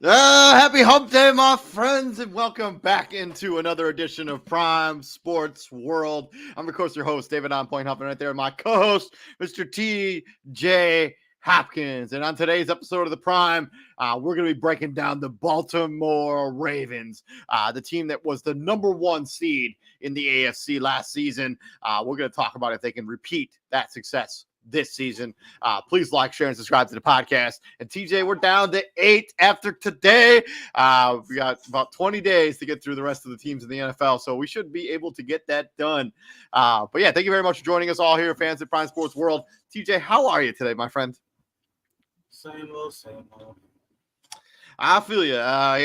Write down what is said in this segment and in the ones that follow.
Happy hump day, my friends, and welcome back into another edition of Prime Sports World. I'm, of course, your host, David On Point Huffman, right there, my co-host, Mr. T.J. Hopkins. And on today's episode of the Prime, we're going to be breaking down the Baltimore Ravens, the team that was the number one seed in the AFC last season. We're going to talk about if they can repeat that success this season. Please like, share, and subscribe to the podcast. And TJ, we're down to 8 after today. We got about 20 days to get through the rest of the teams in the NFL, so we should be able to get that done. But yeah, thank you very much for joining us all here, fans at Prime Sports World. TJ, how are you today, my friend? Same old, same old. I feel you. I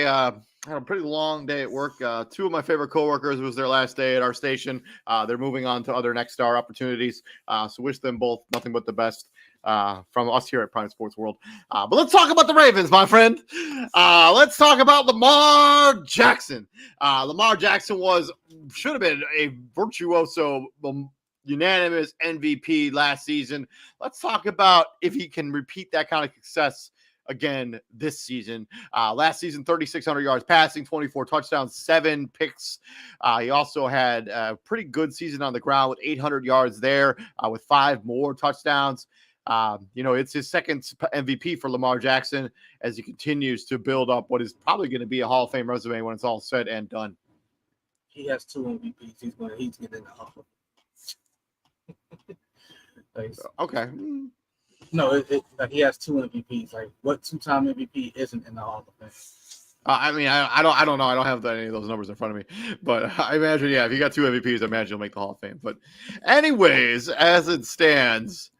had a pretty long day at work. Two of my favorite coworkers, was their last day at our station. They're moving on to other next star opportunities. So wish them both nothing but the best from us here at Prime Sports World. But let's talk about the Ravens, my friend. Let's talk about Lamar Jackson. Lamar Jackson should have been a virtuoso, unanimous MVP last season. Let's talk about if he can repeat that kind of success again this season. Last season, 3,600 yards passing, 24 touchdowns, 7 picks. He also had a pretty good season on the ground with 800 yards there, with 5 more touchdowns. It's his second MVP for Lamar Jackson as he continues to build up what is probably going to be a Hall of Fame resume when it's all said and done. He has 2 MVPs. He's getting in the Hall of Fame. Okay. No, he has 2 MVPs. Like, what 2-time MVP isn't in the Hall of Fame? I don't know. I don't have any of those numbers in front of me, but I imagine, if you got 2 MVPs, I imagine you'll make the Hall of Fame. But anyways, as it stands,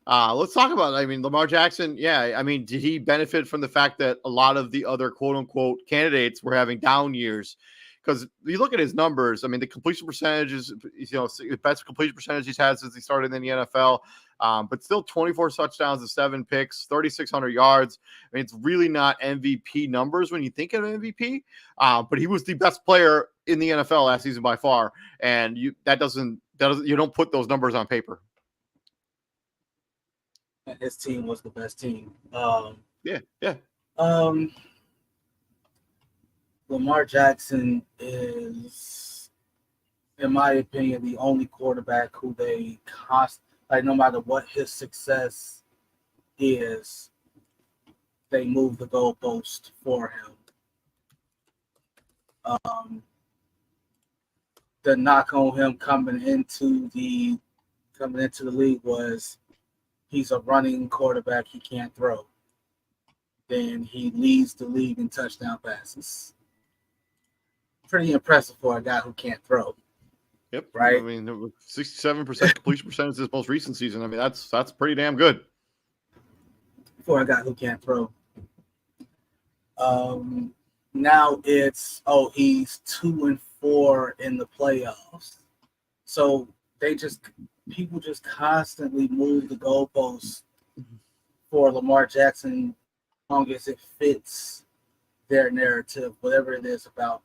let's talk about, Lamar Jackson. Yeah. Did he benefit from the fact that a lot of the other quote unquote candidates were having down years? Because you look at his numbers, the completion percentage is, the best completion percentage he's had since he started in the NFL. But still 24 touchdowns and 7 picks, 3,600 yards. It's really not MVP numbers when you think of MVP. But he was the best player in the NFL last season by far. And you don't put those numbers on paper. And his team was the best team. Yeah. Lamar Jackson is, in my opinion, the only quarterback who they no matter what his success is, they move the goalpost for him. The knock on him coming into the league was he's a running quarterback, he can't throw. Then he leads the league in touchdown passes. Pretty impressive for a guy who can't throw. Yep. Right. 67% completion percentage this most recent season. That's pretty damn good for a guy who can't throw. Now it's he's 2-4 in the playoffs. So people just constantly move the goalposts for Lamar Jackson, as long as it fits their narrative, whatever it is about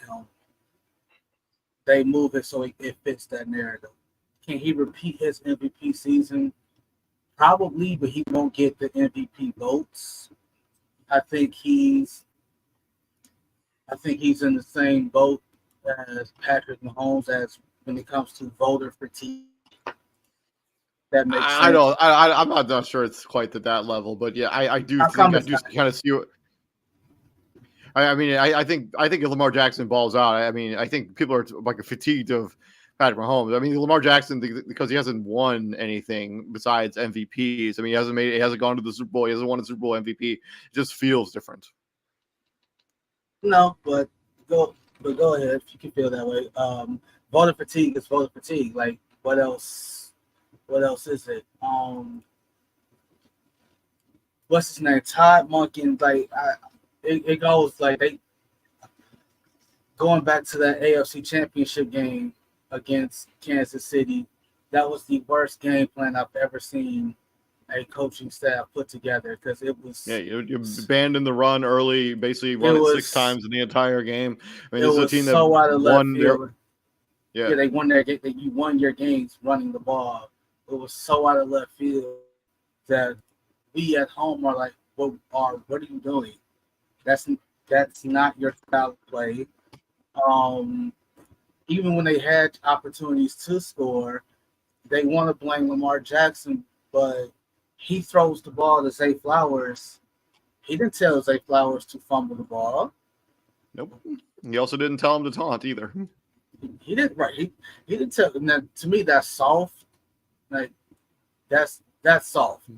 him, they move it so it fits that narrative. Can he repeat his MVP season? Probably, but he won't get the MVP votes. I think he's in the same boat as Patrick Mahomes as when it comes to voter fatigue. That makes sense. I'm not sure it's quite to that level, but yeah, I do kind of see what. I think if Lamar Jackson balls out, I think people are fatigued of Patrick Mahomes. Lamar Jackson, because he hasn't won anything besides MVPs. He hasn't gone to the Super Bowl. He hasn't won a Super Bowl MVP. It just feels different. No, but go ahead if you can feel that way. Voter fatigue is voter fatigue. Like, what else? What else is it? What's his name? Todd Monken. It goes going back to that AFC Championship game against Kansas City. That was the worst game plan I've ever seen a coaching staff put together, because it was you abandoned the run early, basically run it 6 times in the entire game. This is a team that out of won left field. They won their game. You won your games running the ball. It was so out of left field that we at home are like, what are you doing? That's not your style of play. Um, Even when they had opportunities to score, they want to blame Lamar Jackson, but he throws the ball to Zay Flowers. He didn't tell Zay Flowers to fumble the ball. Nope. He also didn't tell him to taunt either. He didn't right. He didn't tell. Now, to me, that's soft. Like that's soft.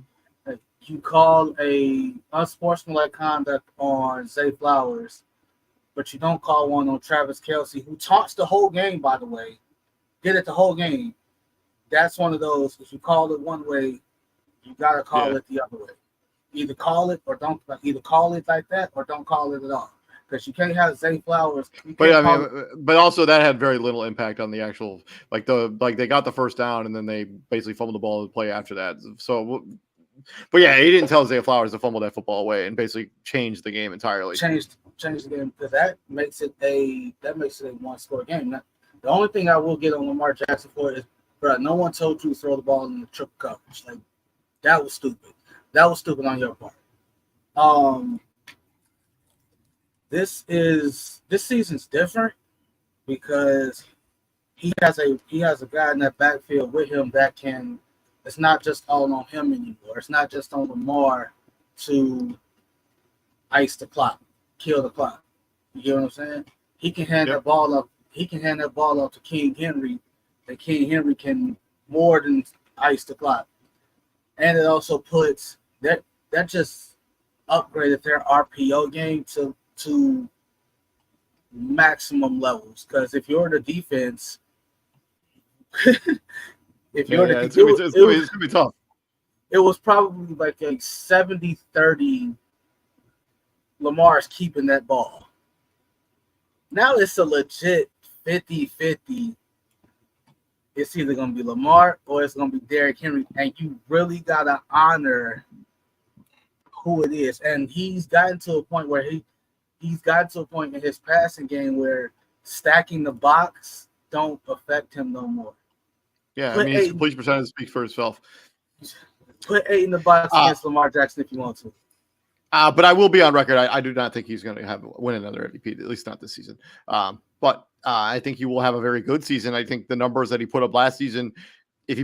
Like, you call a unsportsmanlike conduct on Zay Flowers, but you don't call one on Travis Kelce, who taunts the whole game. By the way, did it the whole game. That's one of those. If you call it one way, you gotta call it the other way. Either call it or don't. Either call it like that or don't call it at all. Because you can't have Zay Flowers. But I mean, but also that had very little impact on the actual like they got the first down and then they basically fumbled the ball to play after that. So, but yeah, he didn't tell Zay Flowers to fumble that football away and basically changed the game entirely. Changed the game because that makes it a one score game. Now, the only thing I will get on Lamar Jackson for is, bro, no one told you to throw the ball in the triple coverage. Like that was stupid. That was stupid on your part. This season's different because he has a guy in that backfield with him that can. It's not just all on him anymore. It's not just on Lamar to ice the clock, kill the clock. You get what I'm saying? He can hand that ball up. He can hand that ball up to King Henry. And King Henry can more than ice the clock. And it also puts that just upgraded their RPO game to maximum levels. Because if you're the defense, it's gonna be tough. It was probably like a 70-30. Lamar's keeping that ball. Now it's a legit 50-50. It's either going to be Lamar or it's going to be Derrick Henry. And you really got to honor who it is. And he's gotten to a point where he's gotten to a point in his passing game where stacking the box don't affect him no more. Yeah, I mean, his completion percentage speaks for itself. Put 8 in the box against Lamar Jackson if you want to. But I will be on record. I do not think he's going to win another MVP, at least not this season. But I think he will have a very good season. I think the numbers that he put up last season, he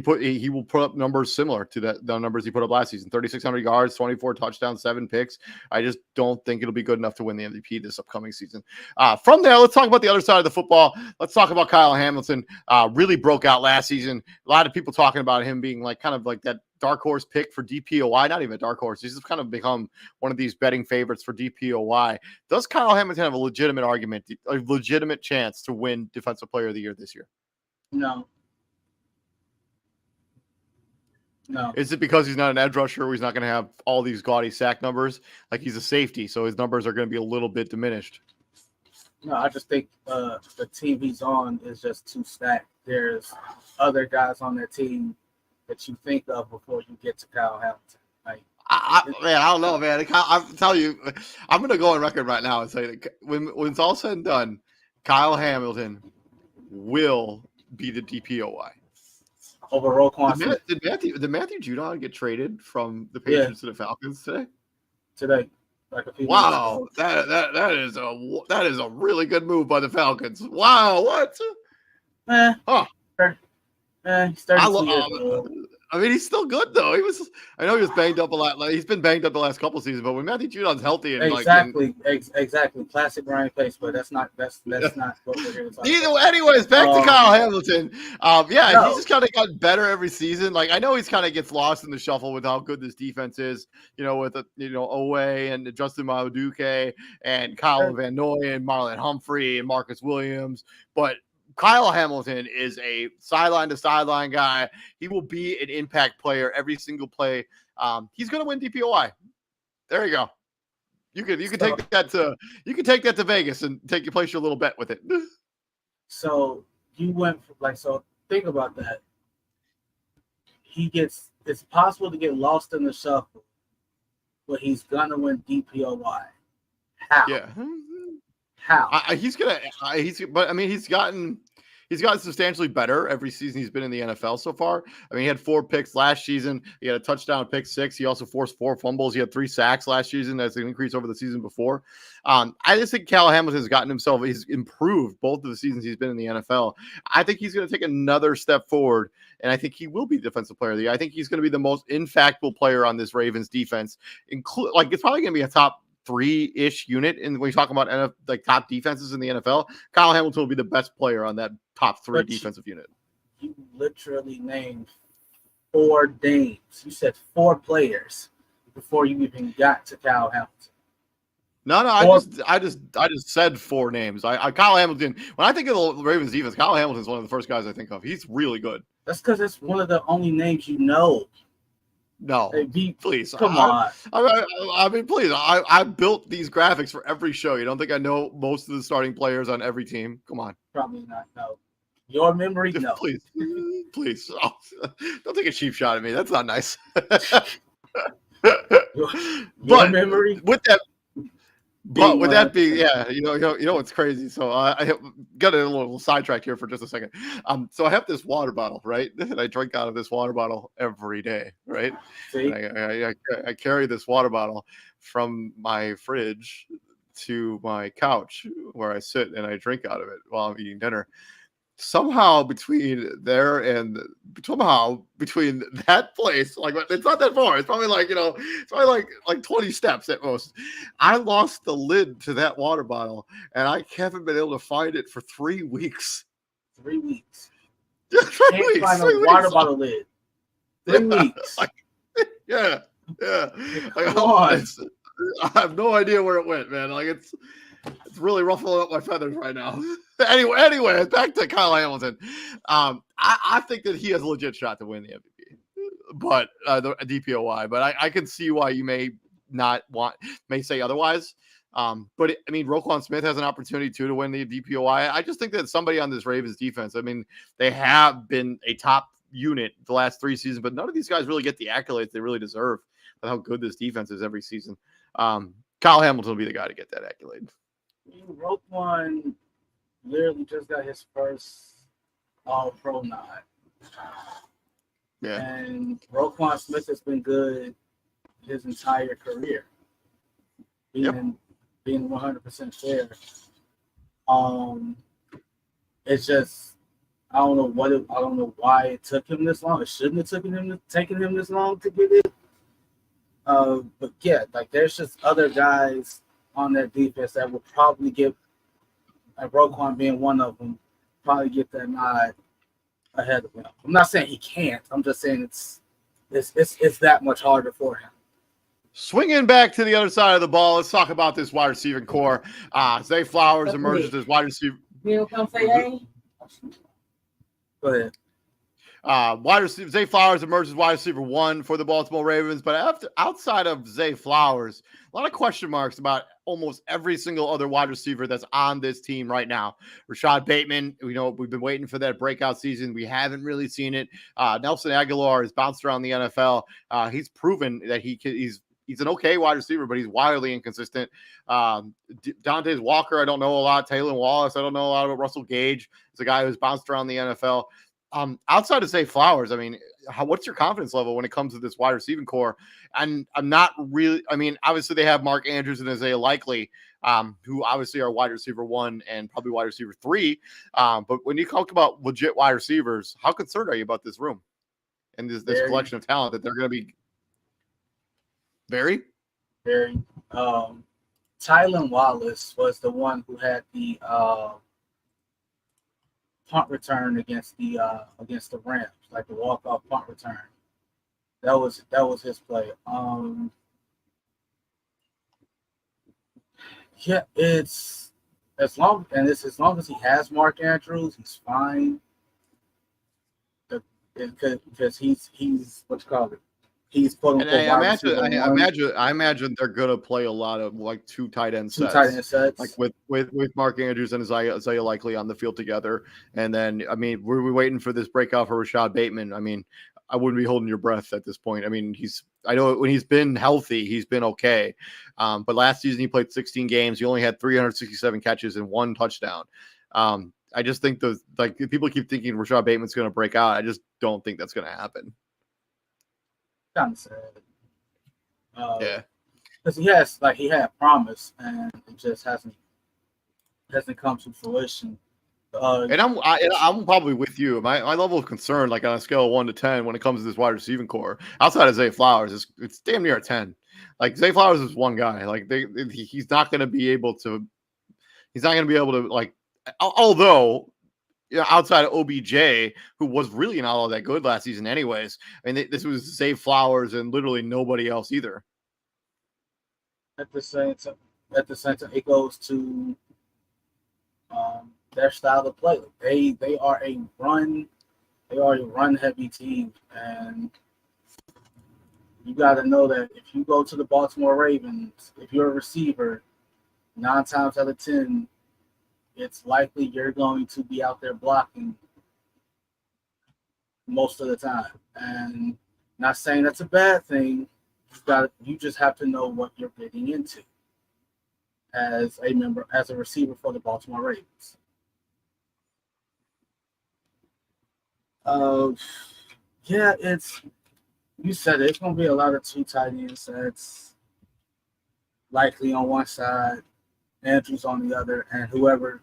will put up numbers similar to the numbers he put up last season. 3,600 yards, 24 touchdowns, 7 picks. I just don't think it'll be good enough to win the MVP this upcoming season. From there, let's talk about the other side of the football. Let's talk about Kyle Hamilton. Really broke out last season. A lot of people talking about him being like kind of like that dark horse pick for DPOY, not even a dark horse. He's just kind of become one of these betting favorites for DPOY. Does Kyle Hamilton have a legitimate argument, a legitimate chance to win Defensive Player of the Year this year? No. Is it because he's not an edge rusher where he's not going to have all these gaudy sack numbers? Like he's a safety, so his numbers are going to be a little bit diminished. No, I just think the team he's on is just too stacked. There's other guys on that team that you think of before you get to Kyle Hamilton. Like, I don't know, man. I'm telling you, I'm going to go on record right now and say that when it's all said and done, Kyle Hamilton will be the DPOY. Over Roquan Smith. Did Matthew Judon get traded from the Patriots to the Falcons today? Today. Like a few wow, that is a really good move by the Falcons. Wow, what? He's 32 years old. I mean, he's still good though. I know he was banged up a lot. Like, he's been banged up the last couple of seasons, but when Matthew Judon's healthy and exactly, classic Ryan Pace, but that's not what we're here to talk about. Anyways, back to Kyle Hamilton. He's just kind of gotten better every season. Like I know he's kind of gets lost in the shuffle with how good this defense is. With Owe and Justin Madubuike and Kyle Van Noy and Marlon Humphrey and Marcus Williams, but Kyle Hamilton is a sideline to sideline guy. He will be an impact player every single play. He's going to win DPOI. There you go. You can take that to Vegas and place your little bet with it. So you went think about that. It's possible to get lost in the shuffle, but he's gonna win DPOI. How? Yeah. How? He's He's gotten substantially better every season he's been in the NFL so far. I mean, he had 4 picks last season. He had a touchdown, pick 6. He also forced 4 fumbles. He had 3 sacks last season. That's an increase over the season before. I just think Cal Hamilton has gotten himself, he's improved both of the seasons he's been in the NFL. I think he's going to take another step forward, and I think he will be defensive player of the year. I think he's going to be the most impactful player on this Ravens defense. It's probably going to be a top 3-ish unit. And when you talk about like top defenses in the NFL, Kyle Hamilton will be the best player on that top 3 defensive unit. You literally named 4 names. You said 4 players before you even got to Kyle Hamilton. No, I just said 4 names. Kyle Hamilton. When I think of the Ravens defense, Kyle Hamilton is one of the first guys I think of. He's really good. That's because it's one of the only names you know. No, please. Come on. I mean, please. I built these graphics for every show. You don't think I know most of the starting players on every team? Come on. Probably not. No. Your memory, no. Please. Oh, don't take a cheap shot at me. That's not nice. Your memory. But with that being, yeah, you know what's crazy. So I got a little sidetracked here for just a second. So I have this water bottle, right? And I drink out of this water bottle every day, right? See? I carry this water bottle from my fridge to my couch where I sit and I drink out of it while I'm eating dinner. Somehow between that place, like it's not that far. It's probably like 20 steps at most. I lost the lid to that water bottle, and I haven't been able to find it for 3 weeks. 3 weeks. Can't find a water bottle lid. 3 weeks. Yeah. Come on. I have no idea where it went, man. Like it's really ruffling up my feathers right now. Anyway, back to Kyle Hamilton. I think that he has a legit shot to win the MVP, but the DPOY. But I can see why you may say otherwise. But I mean, Roquan Smith has an opportunity too to win the DPOY. I just think that somebody on this Ravens defense. I mean, they have been a top unit the last 3 seasons, but none of these guys really get the accolades they really deserve with how good this defense is every season. Kyle Hamilton will be the guy to get that accolade. Roquan literally just got his first All-Pro nod. Yeah. And Roquan Smith has been good his entire career. Being 100% fair. It's just I don't know why it took him this long. It shouldn't have taken him this long to get it. But yeah, like there's just other guys on that defense that would probably get, like Roquan being one of them, probably get that nod ahead of him. I'm not saying he can't. I'm just saying it's that much harder for him. Swinging back to the other side of the ball, let's talk about this wide receiving core. Zay Flowers emerges as wide receiver. You come say hey? Go ahead. Zay Flowers emerges wide receiver 1 for the Baltimore Ravens, but outside of Zay Flowers, a lot of question marks about almost every single other wide receiver that's on this team right now. Rashad Bateman, we've been waiting for that breakout season. We haven't really seen it. Nelson Aguilar has bounced around the NFL. He's proven that he's an okay wide receiver, but he's wildly inconsistent. Deontay Walker, I don't know a lot. Taylor Wallace, I don't know a lot about. Russell Gage is a guy who's bounced around the NFL. Outside of Zay Flowers, I mean, what's your confidence level when it comes to this wide receiving core? And I'm not really, I mean, obviously they have Mark Andrews and Isaiah Likely, who obviously are wide receiver 1 and probably wide receiver 3. But when you talk about legit wide receivers, how concerned are you about this room and this collection of talent that they're going to be? Very? Tylan Wallace was the one who had the punt return against the Rams, like the walk-off punt return. That was his play. Yeah, it's as long as he has Mark Andrews, he's fine. Because he's what you call it. He's quote unquote. I imagine they're gonna play a lot of like 2 tight end sets. Like with Mark Andrews and Isaiah Likely on the field together. And then we're waiting for this breakout for Rashad Bateman. I mean, I wouldn't be holding your breath at this point. I mean, I know when he's been healthy, he's been okay. But last season he played 16 games. He only had 367 catches and 1 touchdown. I just think those people keep thinking Rashad Bateman's going to break out. I just don't think that's going to happen. Kind of sad. Yeah, because he had promise and it just hasn't come to fruition. and I'm probably with you. My level of concern, like on a scale of 1 to 10, when it comes to this wide receiving core, outside of Zay Flowers, it's damn near a 10. Like Zay Flowers is one guy. Like he's not going to be able to. He's not going to be able to like. Although, outside of OBJ, who was really not all that good last season, anyways. I mean, this was Zay Flowers and literally nobody else either. At the same time, it goes to their style of play. They are a run heavy team, and you got to know that if you go to the Baltimore Ravens, if you're a receiver, 9 times out of 10, it's likely you're going to be out there blocking most of the time. And not saying that's a bad thing. You just have to know what you're getting into as a receiver for the Baltimore Ravens. Yeah, you said it's going to be a lot of 2 tight end sets, likely on one side, Andrews on the other, and whoever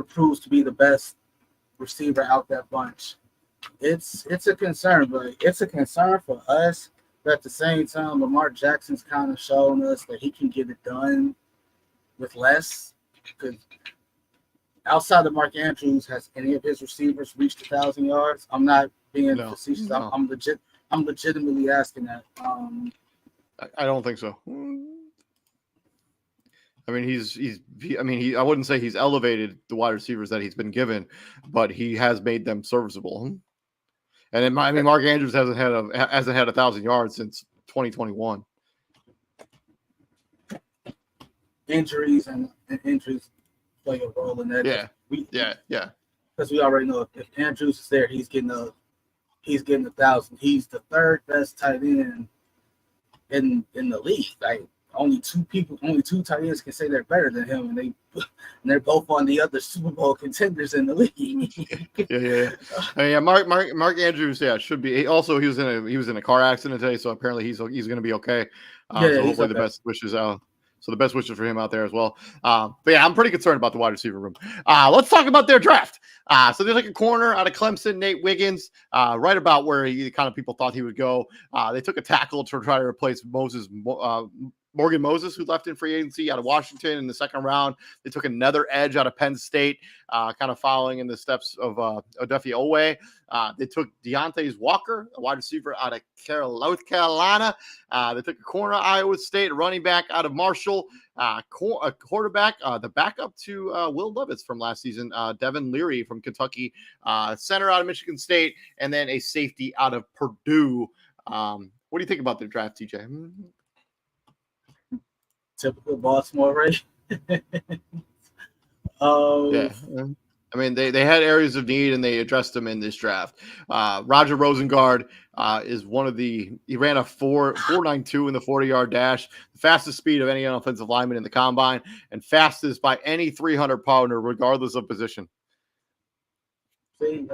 proves to be the best receiver out that bunch. It's a concern, but it's a concern for us. But at the same time, Lamar Jackson's kind of showing us that he can get it done with less. Because outside of Mark Andrews, has any of his receivers reached 1,000 yards? I'm not being facetious. No. I'm legitimately asking that. I don't think so. I mean, I wouldn't say he's elevated the wide receivers that he's been given, but he has made them serviceable. And Mark Andrews hasn't had 1,000 yards since 2021. Injuries play a role in that. Yeah. Because we already know if Andrews is there, he's getting 1,000. He's the 3rd best tight end in the league. Like only 2 tight ends can say they're better than him, and they're both on the other Super Bowl contenders in the league. Yeah. Mark Andrews, should be. He was in a car accident today, so apparently he's going to be okay. So hopefully okay. The best wishes out. So the best wishes for him out there as well. But yeah, I'm pretty concerned about the wide receiver room. Let's talk about their draft. So they took a corner out of Clemson, Nate Wiggins, right about where people thought he would go. They took a tackle to try to replace Morgan Moses, who left in free agency out of Washington in the 2nd round. They took another edge out of Penn State, kind of following in the steps of Odefi Owe. They took Deontay Walker, a wide receiver out of North Carolina. They took a corner Iowa State, a running back out of Marshall, a quarterback, the backup to Will Levis from last season, Devin Leary from Kentucky, center out of Michigan State, and then a safety out of Purdue. What do you think about their draft, TJ? Typical Baltimore Ravens. Yeah. I mean, they had areas of need and they addressed them in this draft. Roger Rosengard is he ran a 4.92 in the 40-yard dash, the fastest speed of any offensive lineman in the combine, and fastest by any 300-pounder, regardless of position. See,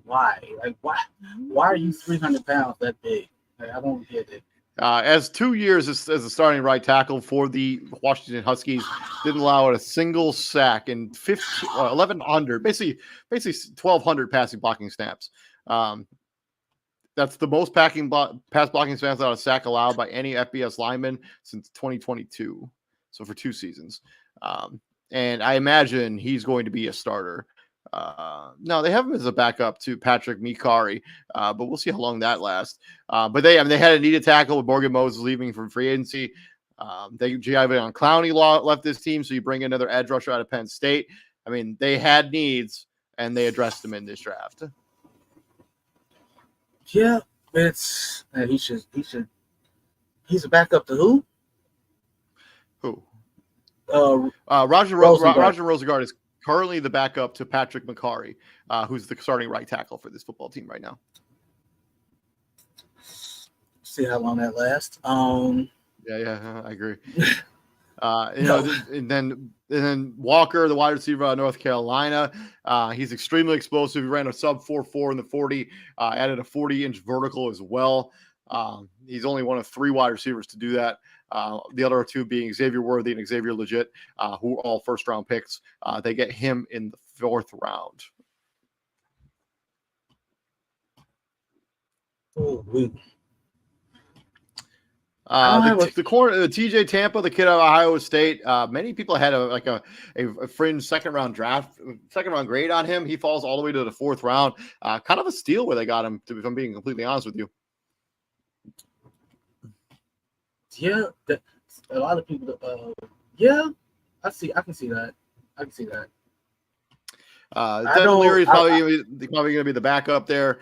why? Why are you 300 pounds that big? I don't get it. As 2 years as a starting right tackle for the Washington Huskies, didn't allow a single sack in 1,100, basically 1,200 passing blocking snaps. That's the most pass blocking snaps out of sack allowed by any FBS lineman since 2022. So for 2 seasons. And I imagine he's going to be a starter. No, they have him as a backup to Patrick Mikari, but we'll see how long that lasts. But they had a needed tackle with Morgan Moses leaving from free agency. Javion Clowney left this team, so you bring another edge rusher out of Penn State. I mean, they had needs, and they addressed them in this draft. Yeah, he's a backup to who? Who? Roger Rosengard is currently the backup to Patrick Mikari, who's the starting right tackle for this football team right now. See how long that lasts. Yeah, I agree. And then Walker, the wide receiver out of North Carolina, he's extremely explosive. He ran a sub 4.4 in the 40, added a 40-inch vertical as well. He's only one of 3 wide receivers to do that. The other 2 being Xavier Worthy and Xavier Legit, who are all first-round picks. They get him in the 4th round. The corner, TJ Tampa, the kid out of Ohio State. Many people had a fringe second round grade on him. He falls all the way to the 4th round. Kind of a steal where they got him, if I'm being completely honest with you. Yeah, a lot of people. Yeah, I can see that. Devin Leary is probably going to be the backup there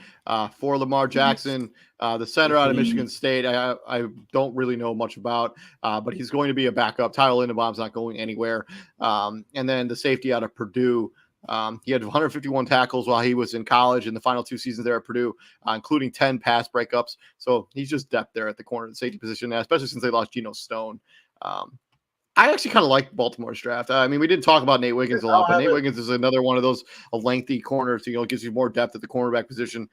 for Lamar Jackson, the center out of Michigan State. I don't really know much about, but he's going to be a backup. Tyler Lindenbaum's not going anywhere. And then the safety out of Purdue. He had 151 tackles while he was in college in the final 2 seasons there at Purdue, including 10 pass breakups. So he's just depth there at the corner of the safety position now, especially since they lost Geno Stone. I actually kind of like Baltimore's draft. I mean, we didn't talk about Nate Wiggins a lot, but Nate Wiggins is another one of those lengthy corners. Gives you more depth at the cornerback position.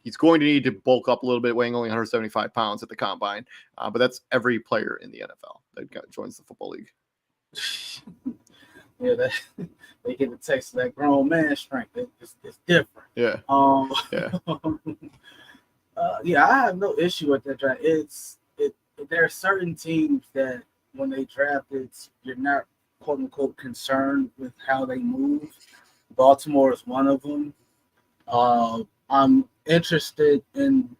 He's going to need to bulk up a little bit, weighing only 175 pounds at the combine. But that's every player in the NFL that joins the football league. Yeah, they get the text of that grown man strength. It's different. Yeah. Yeah, I have no issue with that draft. There are certain teams that when they draft it, you're not quote unquote concerned with how they move. Baltimore is one of them. I'm interested in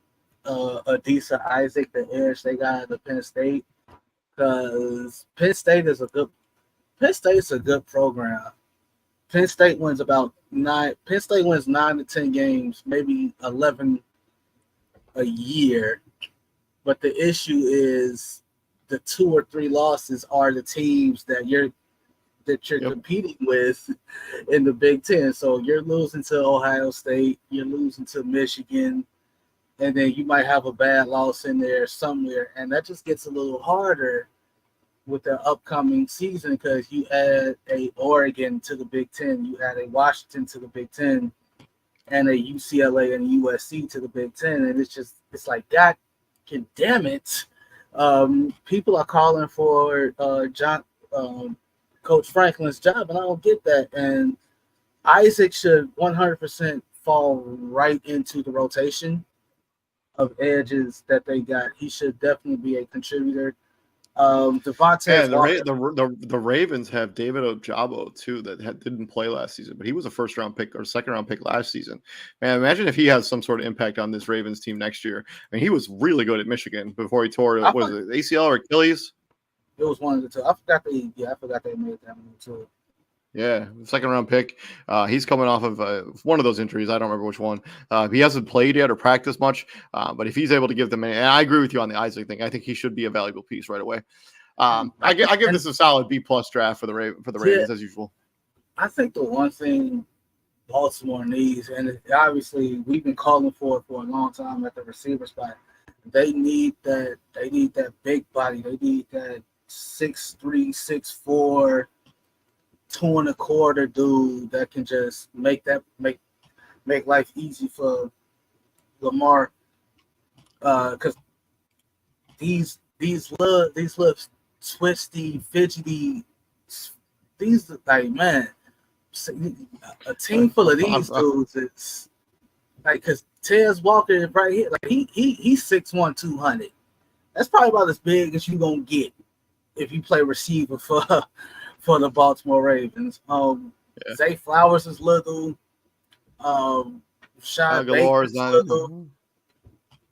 Adisa Isaac, the edge they got at the Penn State, because Penn State is a good program. Penn State wins 9 to 10 games, maybe 11 a year. But the issue is the 2 or 3 losses are the teams that you're competing with in the Big Ten. So you're losing to Ohio State, you're losing to Michigan, and then you might have a bad loss in there somewhere. And that just gets a little harder with the upcoming season because you add a Oregon to the Big Ten, you add a Washington to the Big Ten, and a UCLA and a USC to the Big Ten. And it's like, God damn it. People are calling for Coach Franklin's job, and I don't get that. And Isaac should 100% fall right into the rotation of edges that they got. He should definitely be a contributor. Devontae. The Ravens have David Ojabo too that didn't play last season, but he was a first-round pick or second-round pick last season. Man, imagine if he has some sort of impact on this Ravens team next year. I mean, he was really good at Michigan before he tore was it ACL or Achilles? It was one of the two. I forgot they made that move too. Yeah, second-round pick. He's coming off of one of those injuries. I don't remember which one. He hasn't played yet or practiced much, but if he's able to give them, and I agree with you on the Isaac thing, I think he should be a valuable piece right away. I give this a solid B+ draft for the Ravens as usual. I think the one thing Baltimore needs, and obviously we've been calling for it for a long time at the receiver spot, they need that big body. They need that 6'3", 6'4", 2.25 dude that can just make life easy for Lamar. Because these little twisty, fidgety, these like, man, a team full of these dudes is like, because Tez Walker is right here, like he's 6'1", 200. That's probably about as big as you're gonna get if you play receiver for the Baltimore Ravens. Zay Flowers is little. Shad Baker is little.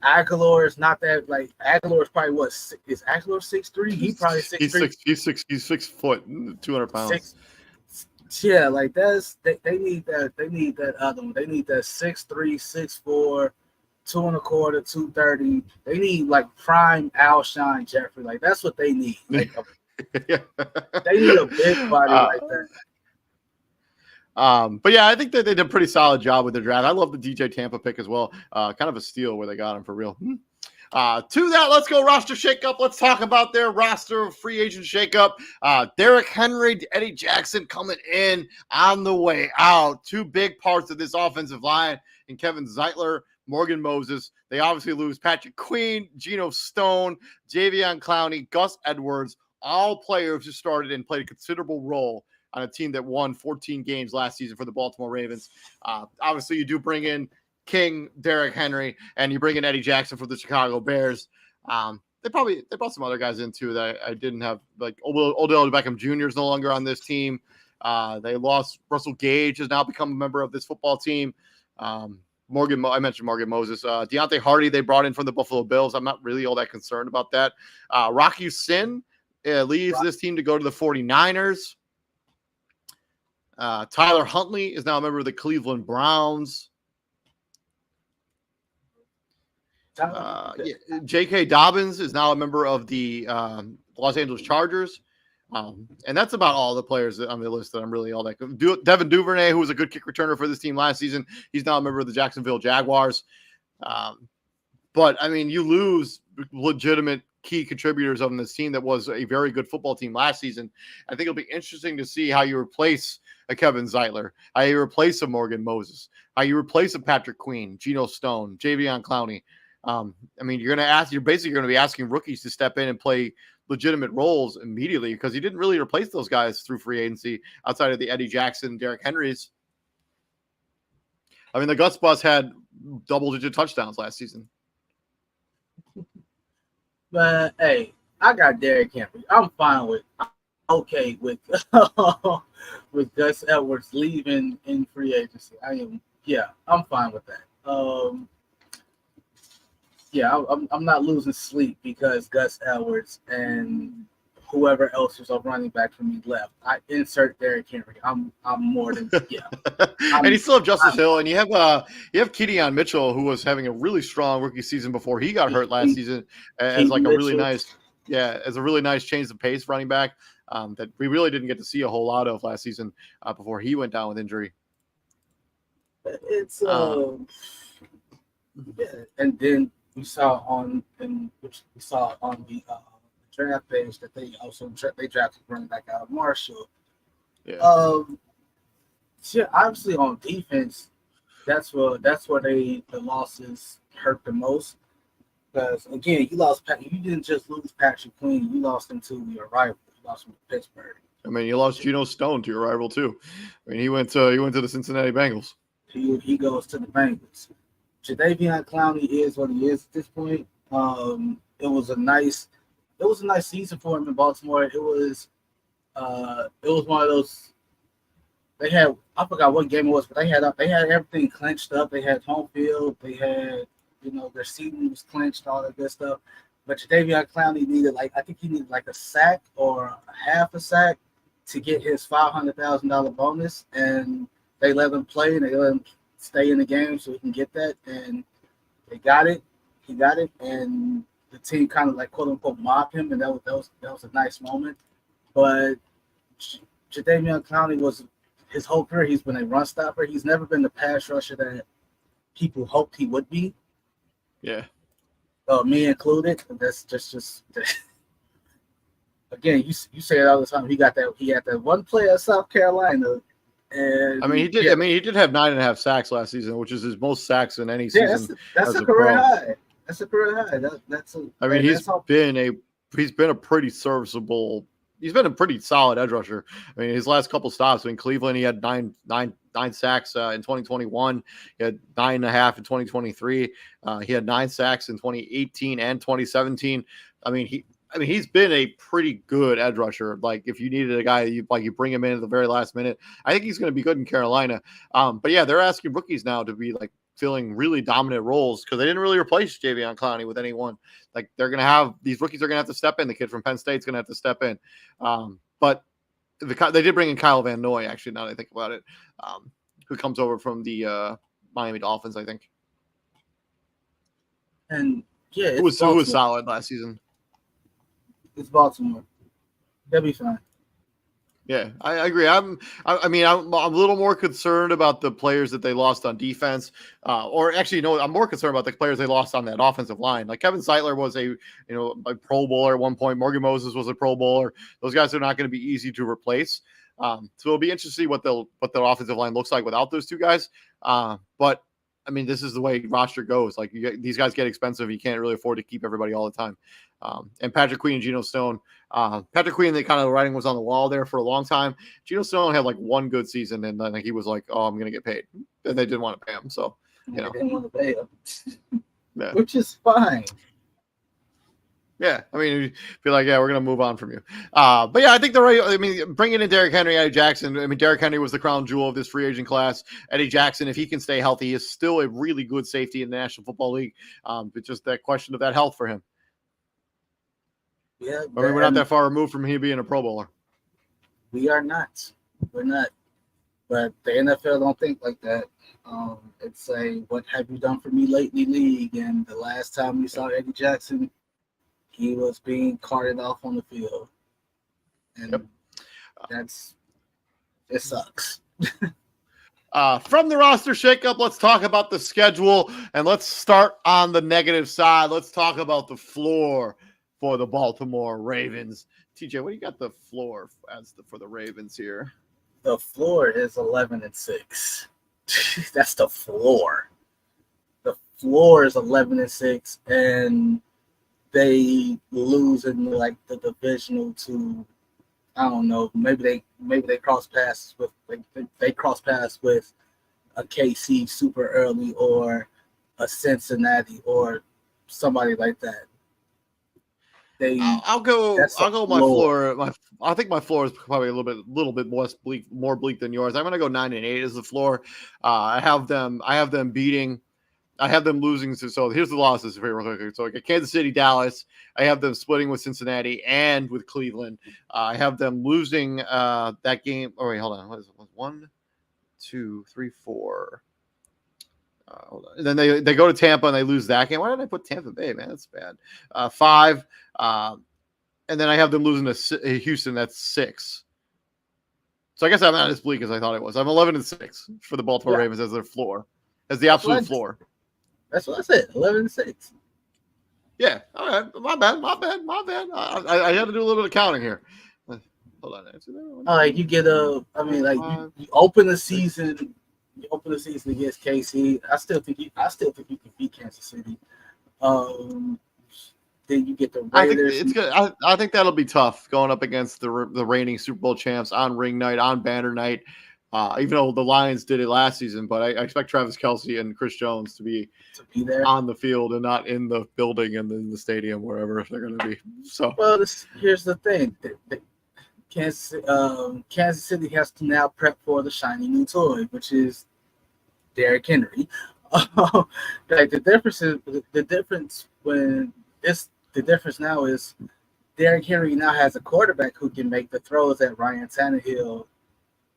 Aguilar is not that, like, Aguilar is probably what, is Aguilar 6'3"? He probably 6'3". He's 6 foot, 200 pounds. Yeah, like they need that other one. They need that 6'3", 6'4", 2.25", 230. They need like prime Alshon Jeffrey. Like that's what they need. Like they need a big body like that. But yeah, I think that they did a pretty solid job with their draft. I love the DJ Tampa pick as well. Kind of a steal where they got him for real. To that, let's go roster shakeup. Let's talk about their roster of free agent shakeup. Derrick Henry, Eddie Jackson coming in on the way out. Two big parts of this offensive line, and Kevin Zeitler, Morgan Moses. They obviously lose Patrick Queen, Geno Stone, Javion Clowney, Gus Edwards, all players who started and played a considerable role on a team that won 14 games last season for the Baltimore Ravens. Obviously, you do bring in King, Derrick Henry, and you bring in Eddie Jackson for the Chicago Bears. They brought some other guys in too that I didn't have, like Odell Beckham Jr. is no longer on this team. They lost Russell Gage, has now become a member of this football team. I mentioned Morgan Moses. Deontay Hardy they brought in from the Buffalo Bills. I'm not really all that concerned about that. Rocky Sin leaves this team to go to the 49ers. Tyler Huntley is now a member of the Cleveland Browns. J.K. Dobbins is now a member of the Los Angeles Chargers. And that's about all the players on the list that I'm really all that good. Devin Duvernay, who was a good kick returner for this team last season, he's now a member of the Jacksonville Jaguars. But, I mean, you lose legitimate key contributors on this team that was a very good football team last season. I think it'll be interesting to see how you replace a Kevin Zeitler, how you replace a Morgan Moses, how you replace a Patrick Queen, Geno Stone, Javion Clowney. I mean, you're basically going to be asking rookies to step in and play legitimate roles immediately because you didn't really replace those guys through free agency outside of the Eddie Jackson, Derrick Henrys. I mean, the Guts Bus had double-digit touchdowns last season. But hey, I got Derrick Henry. I'm fine with. I'm okay with with Gus Edwards leaving in free agency. I'm fine with that. I'm not losing sleep because Gus Edwards and whoever else was a running back for me left. I insert Derrick Henry. I'm more than and you still have Justice Hill, and you have Keaton Mitchell, who was having a really strong rookie season before he got hurt last season, as like a really nice change of pace running back that we really didn't get to see a whole lot of last season before he went down with injury. It's and then we saw on the draft page that they drafted running back out of Marshall. Yeah. Obviously on defense, that's where the losses hurt the most. Because again, you didn't just lose Patrick Queen, you lost him to your rival. You lost him to Pittsburgh. I mean, you lost Geno Stone to your rival too. I mean, he went to the Cincinnati Bengals. He goes to the Bengals. Jadeveon Clowney is what he is at this point. It was a nice season for him in Baltimore. It was one of those. I forgot what game it was, but they had everything clinched up. They had home field. They had their season was clinched, all that good stuff. But Jadeveon Clowney needed a sack or half a sack to get his $500,000 bonus, and they let him play and they let him stay in the game so he can get that, and they got it. He got it, and the team kind of quote unquote mobbed him, and that was a nice moment. But Jadeveon Clowney was his whole career. He's been a run stopper. He's never been the pass rusher that people hoped he would be. Yeah. Me included. That's just again. You say it all the time. He had that one play at South Carolina. And I mean, he did. Yeah. I mean, he did have 9.5 sacks last season, which is his most sacks in any season. That's a career high. That's a career high. He's been a pretty serviceable. He's been a pretty solid edge rusher. I mean, his last couple stops in Cleveland, he had nine sacks in 2021. He had 9.5 in 2023. He had 9 sacks in 2018 and 2017. I mean, he's been a pretty good edge rusher. Like, if you needed a guy, you bring him in at the very last minute. I think he's going to be good in Carolina. But yeah, they're asking rookies now to be filling really dominant roles because they didn't really replace Javion Clowney with anyone. These rookies are going to have to step in. The kid from Penn State's going to have to step in. But they did bring in Kyle Van Noy, actually, now that I think about it, who comes over from the Miami Dolphins, I think. And yeah, who was solid last season. It's Baltimore. They'll be fine. Yeah, I agree. I mean, I'm a little more concerned about the players that they lost on defense, or actually, no, I'm more concerned about the players they lost on that offensive line. Like Kevin Seitler was a Pro Bowler at one point. Morgan Moses was a Pro Bowler. Those guys are not going to be easy to replace. So it'll be interesting to see what the offensive line looks like without those two guys. But I mean, this is the way roster goes. Like these guys get expensive. You can't really afford to keep everybody all the time. And Patrick Queen and Geno Stone. Patrick Queen, the kind of writing was on the wall there for a long time. Geno Stone had like one good season, and then he was like, "Oh, I'm going to get paid," and they didn't want to pay him. So, They didn't want to pay him, yeah. which is fine. Yeah, I mean, be like, yeah, we're gonna move on from you. But yeah, I think bringing in Derrick Henry, Eddie Jackson. I mean, Derrick Henry was the crown jewel of this free agent class. Eddie Jackson, if he can stay healthy, is still a really good safety in the National Football League. It's just that question of that health for him. Yeah, I mean, we're not that far removed from him being a Pro Bowler. We are not. We're not. But the NFL don't think like that. It's a "what have you done for me lately" league, and the last time we saw Eddie Jackson, he was being carted off on the field, and it sucks. From the roster shakeup, let's talk about the schedule, and let's start on the negative side. Let's talk about the floor for the Baltimore Ravens. TJ, what do you got the floor for the Ravens here? The floor is 11-6. That's the floor. The floor is 11-6, and they lose in like the divisional to, I don't know, maybe they cross paths with they cross paths with a KC super early or a Cincinnati or somebody like that. I'll go my floor. I think my floor is probably a little bit more bleak than yours. I'm going to go 9-8 as the floor. I have them losing. So here's the losses real quick. So I got Kansas City, Dallas. I have them splitting with Cincinnati and with Cleveland. I have them losing that game. Oh wait, hold on. What is it? 1, 2, 3, 4. Hold on. And then they go to Tampa and they lose that game. Why did I put Tampa Bay, man? That's bad. 5. And then I have them losing to Houston. That's 6. So I guess I'm not as bleak as I thought it was. I'm 11-6 for the Baltimore Ravens as their floor, as the absolute floor. That's what I said. 11-6. Yeah. All right. My bad. I had to do a little bit of counting here. Hold on. You get you open the season. You open the season against KC. I still think you can beat Kansas City. Then you get the Raiders. I think it's good. I think that'll be tough going up against the reigning Super Bowl champs on ring night, on banner night. Even though the Lions did it last season, but I expect Travis Kelce and Chris Jones to be there on the field and not in the building and in the stadium, wherever they're going to be. So, well, here's the thing: Kansas City has to now prep for the shiny new toy, which is Derrick Henry. The difference now is Derrick Henry now has a quarterback who can make the throws that Ryan Tannehill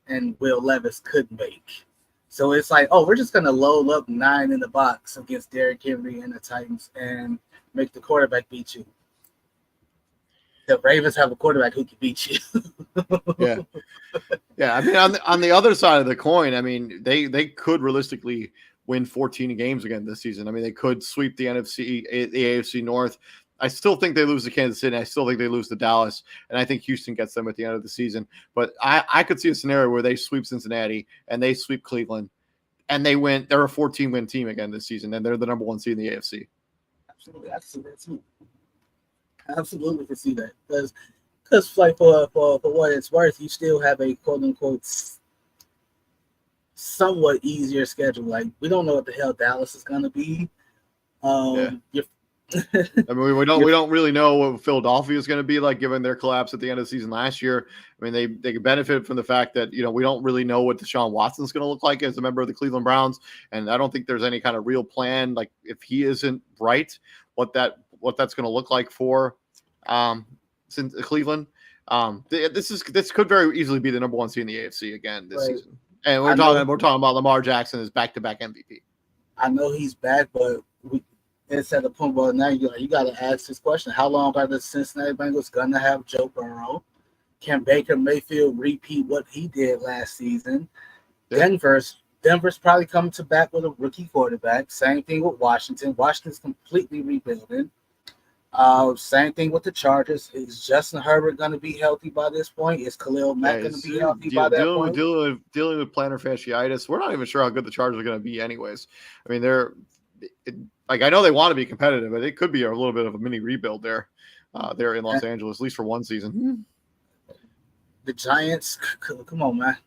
and Will Levis could make. So it's like, we're just going to load up 9 in the box against Derrick Henry and the Titans and make the quarterback beat you. The Ravens have a quarterback who can beat you. Yeah. I mean, on the other side of the coin, I mean, they could realistically win 14 games again this season. I mean, they could sweep the AFC North. I still think they lose to Kansas City. I still think they lose to Dallas, and I think Houston gets them at the end of the season. But I could see a scenario where they sweep Cincinnati and they sweep Cleveland, and they win. They're a 14-win team again this season, and they're the number 1 seed in the AFC. Absolutely, I see that too. Absolutely can see that because like for what it's worth, you still have a quote unquote somewhat easier schedule. Like we don't know what the hell Dallas is going to be. I mean, we don't really know what Philadelphia is going to be like given their collapse at the end of the season last year. I mean, they benefit from the fact that, we don't really know what Deshaun Watson is going to look like as a member of the Cleveland Browns. And I don't think there's any kind of real plan. Like if he isn't right, what that's going to look like for since Cleveland. This could very easily be the number 1 seed in the AFC again this season. And we're talking about Lamar Jackson as back-to-back MVP. I know he's back, but it's at the point where now you got to ask this question: how long are the Cincinnati Bengals gonna have Joe Burrow? Can Baker Mayfield repeat what he did last season? Yeah. Denver's probably coming to back with a rookie quarterback. Same thing with Washington. Washington's completely rebuilding. Same thing with the Chargers. Is Justin Herbert going to be healthy by this point? Is Khalil Mack going to be healthy by that point? Dealing with plantar fasciitis. We're not even sure how good the Chargers are going to be, anyways. I mean, I know they want to be competitive, but it could be a little bit of a mini rebuild there. They're in Los Angeles, at least for one season. The Giants, come on, man.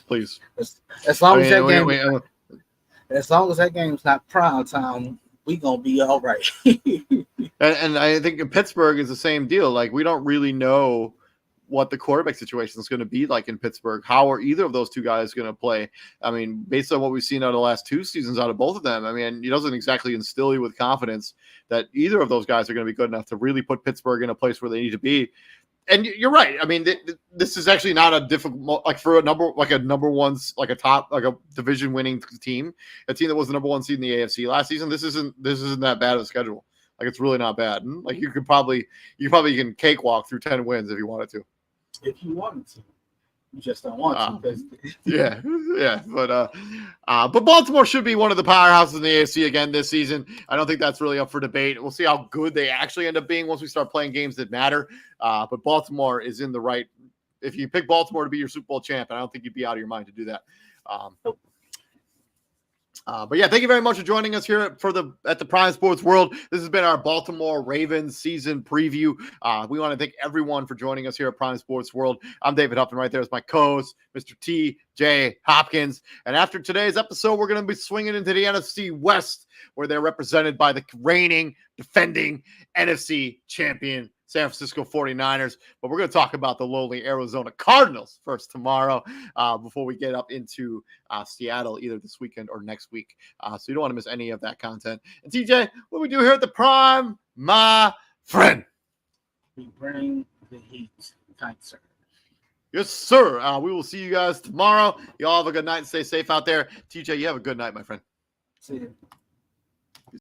Please. As long as that game's not prime time, we gonna be all right. and I think in Pittsburgh is the same deal. Like, we don't really know what the quarterback situation is going to be like in Pittsburgh. How are either of those two guys going to play? I mean, based on what we've seen out of the last 2 seasons out of both of them, I mean, it doesn't exactly instill you with confidence that either of those guys are going to be good enough to really put Pittsburgh in a place where they need to be. And you're right. I mean, this is actually not a difficult, like, for a number one, like a top, like a division winning team, a team that was the number 1 seed in the AFC last season. This isn't that bad of a schedule. Like, it's really not bad. Like, you can cakewalk through 10 wins if you wanted to. If you wanted to, you just don't want to. Yeah. But Baltimore should be one of the powerhouses in the AFC again this season. I don't think that's really up for debate. We'll see how good they actually end up being once we start playing games that matter. But Baltimore is in the right. If you pick Baltimore to be your Super Bowl champ, I don't think you'd be out of your mind to do that. But yeah, thank you very much for joining us here at the Prime Sports World. This has been our Baltimore Ravens season preview. We want to thank everyone for joining us here at Prime Sports World. I'm David Huffman. Right there is my co-host, Mr. T.J. Hopkins. And after today's episode, we're going to be swinging into the NFC West, where they're represented by the reigning, defending NFC champion San Francisco 49ers. But we're going to talk about the lowly Arizona Cardinals first tomorrow before we get up into Seattle either this weekend or next week. So you don't want to miss any of that content. And TJ, what do we do here at the Prime, my friend? We bring the heat. Tight, sir. Yes, sir. We will see you guys tomorrow. You all have a good night and stay safe out there. TJ, you have a good night, my friend. See you.